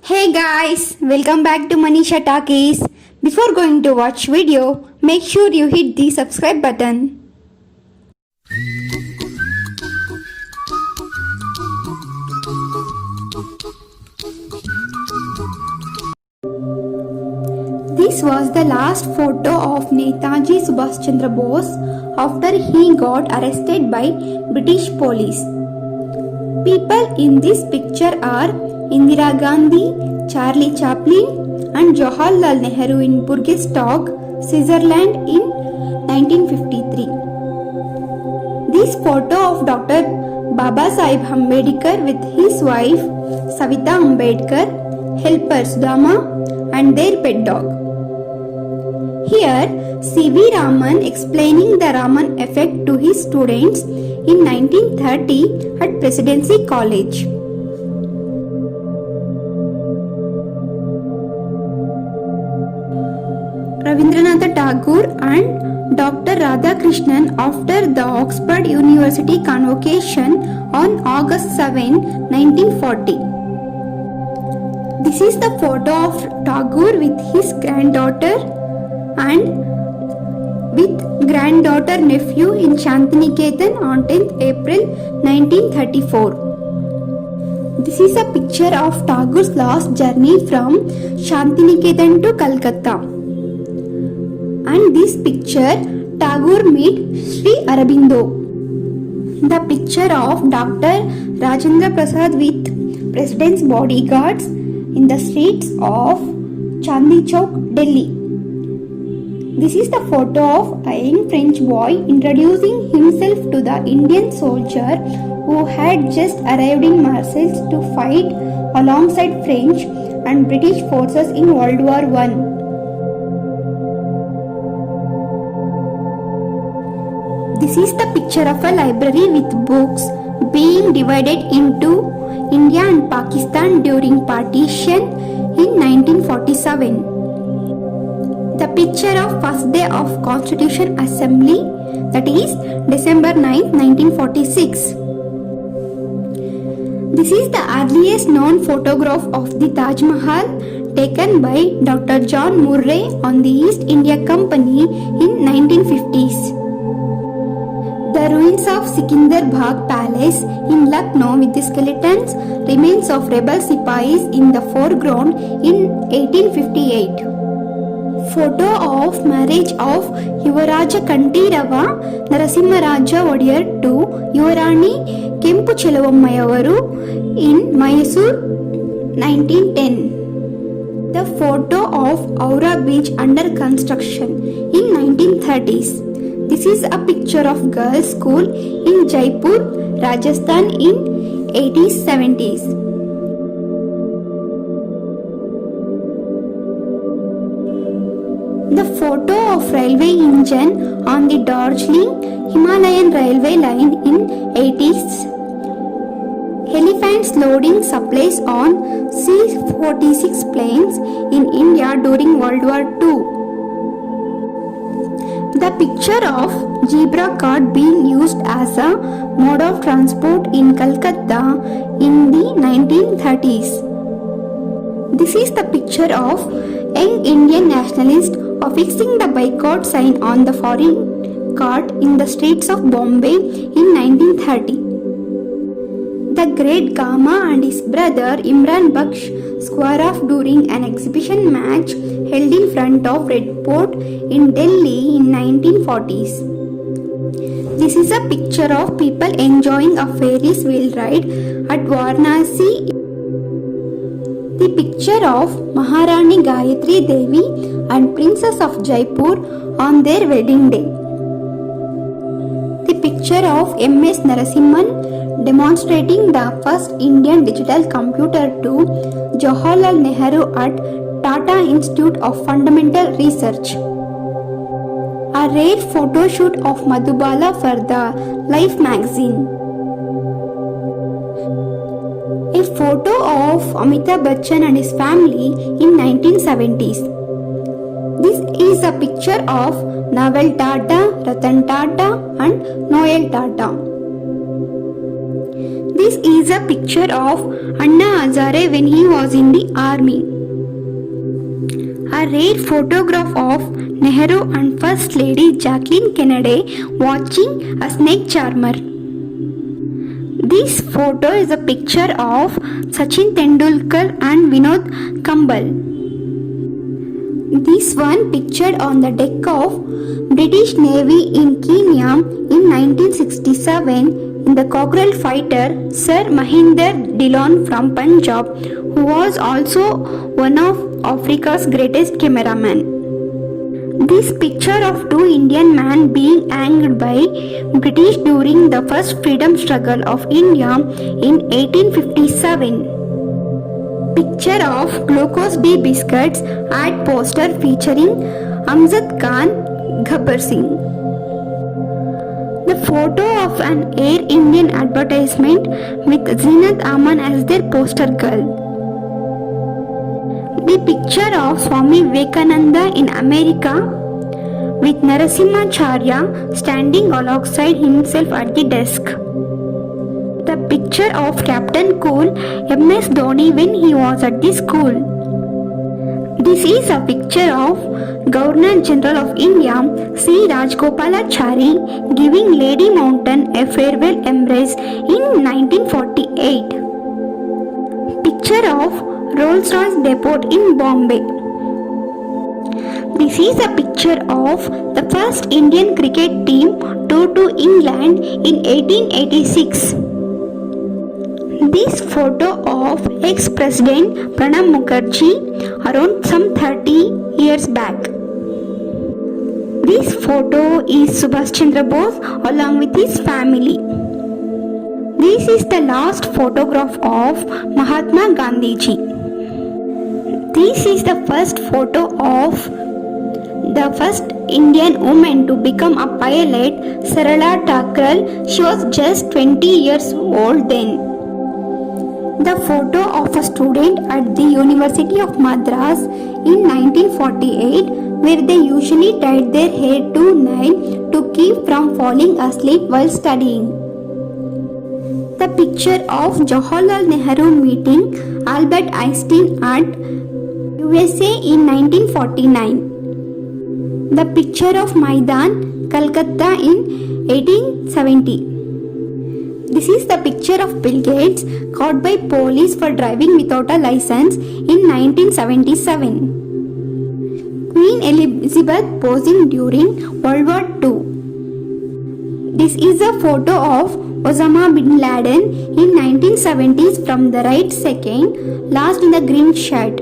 Hey guys, welcome back to Manisha Talkies. Before going to watch video, make sure you hit the subscribe button. This was the last photo of Netaji Subhash Chandra Bose after he got arrested by British police. People in this picture are Indira Gandhi, Charlie Chaplin and Jawaharlal Nehru in Burgestag, Switzerland in 1953. This photo of Dr. Babasaheb Ambedkar with his wife Savita Ambedkar, helper Sudama and their pet dog. Here, C.V. Raman explaining the Raman effect to his students in 1930 at Presidency College. Rabindranath Tagore and Dr. Radhakrishnan after the Oxford University convocation on August 7, 1940. This is the photo of Tagore with his granddaughter and with granddaughter nephew in Shantiniketan on 10th April 1934. This is a picture of Tagore's last journey from Shantiniketan to Calcutta. And this picture Tagore meet Sri Aurobindo. The picture of Dr. Rajendra Prasad with President's bodyguards in the streets of Chandni Chowk, Delhi. This is the photo of a young French boy introducing himself to the Indian soldier who had just arrived in Marseille to fight alongside French and British forces in World War I. This is the picture of a library with books being divided into India and Pakistan during partition in 1947. The picture of first day of Constitution Assembly, that is December 9, 1946. This is the earliest known photograph of the Taj Mahal taken by Dr. John Murray on the East India Company in 1950s. The ruins of Sikandar Bagh Palace in Lucknow with the skeletons remains of rebel sipahis in the foreground in 1858. Photo of marriage of Yuvaraja Kantirava Narasimharaja Odiyar to Yuvarani Kempu Chelavammayavaru in Mysore 1910. The photo of Aura Beach under construction in 1930s. This is a picture of girls' school in Jaipur, Rajasthan in 80s-70s. The photo of railway engine on the Darjeeling Himalayan railway line in 80s. Elephants loading supplies on C-46 planes in India during World War II. The picture of zebra cart being used as a mode of transport in Calcutta in the 1930s. This is the picture of young Indian nationalists affixing the boycott sign on the foreign cart in the streets of Bombay in 1930. The great Gama and his brother Imran Baksh square off during an exhibition match held in front of Red Fort in Delhi in 1940s. This is a picture of people enjoying a Ferris wheel ride at Varanasi. The picture of Maharani Gayatri Devi and Princess of Jaipur on their wedding day. The picture of M.S. Narasimhan demonstrating the first Indian digital computer to Jawaharlal Nehru at Tata Institute of Fundamental Research. A rare photo shoot of Madhubala for the Life magazine. A photo of Amitabh Bachchan and his family in 1970s. This is a picture of Naval Tata, Ratan Tata and Noel Tata. This is a picture of Anna Hazare when he was in the army. A rare photograph of Nehru and First Lady Jacqueline Kennedy watching a snake charmer. This photo is a picture of Sachin Tendulkar and Vinod Kambal. This one pictured on the deck of British Navy in Kenya in 1967 in the Cockerel fighter Sir Mahinder Dillon from Punjab, who was also one of Africa's greatest cameramen. This picture of two Indian men being hanged by British during the first freedom struggle of India in 1857. Picture of Glucose D biscuits ad poster featuring Amjad Khan Gabbar Singh. The photo of an Air Indian advertisement with Zeenat Aman as their poster girl. The picture of Swami Vivekananda in America with Narasimhacharya standing alongside himself at the desk. The picture of Captain Cool MS Dhoni when he was at the school. This is a picture of Governor General of India C. Rajgopalachari giving Lady Mountain a farewell embrace in 1948. Picture of Rolls-Royce Depot in Bombay. This is a picture of the first Indian cricket team toured to England in 1886. This photo of ex-President Pranab Mukherjee around some 30 years back. This photo is Subhash Chandra Bose along with his family. This is the last photograph of Mahatma Gandhiji. This is the first photo of the first Indian woman to become a pilot, Sarala Thakral. She was just 20 years old then. The photo of a student at the University of Madras in 1948, where they usually tied their hair to nail to keep from falling asleep while studying. The picture of Jawaharlal Nehru meeting Albert Einstein at USA in 1949. The picture of Maidan, Calcutta in 1870. This is the picture of Bill Gates caught by police for driving without a license in 1977. Queen Elizabeth posing during World War II. This is a photo of Osama bin Laden in 1970s from the right second, last in the green shirt.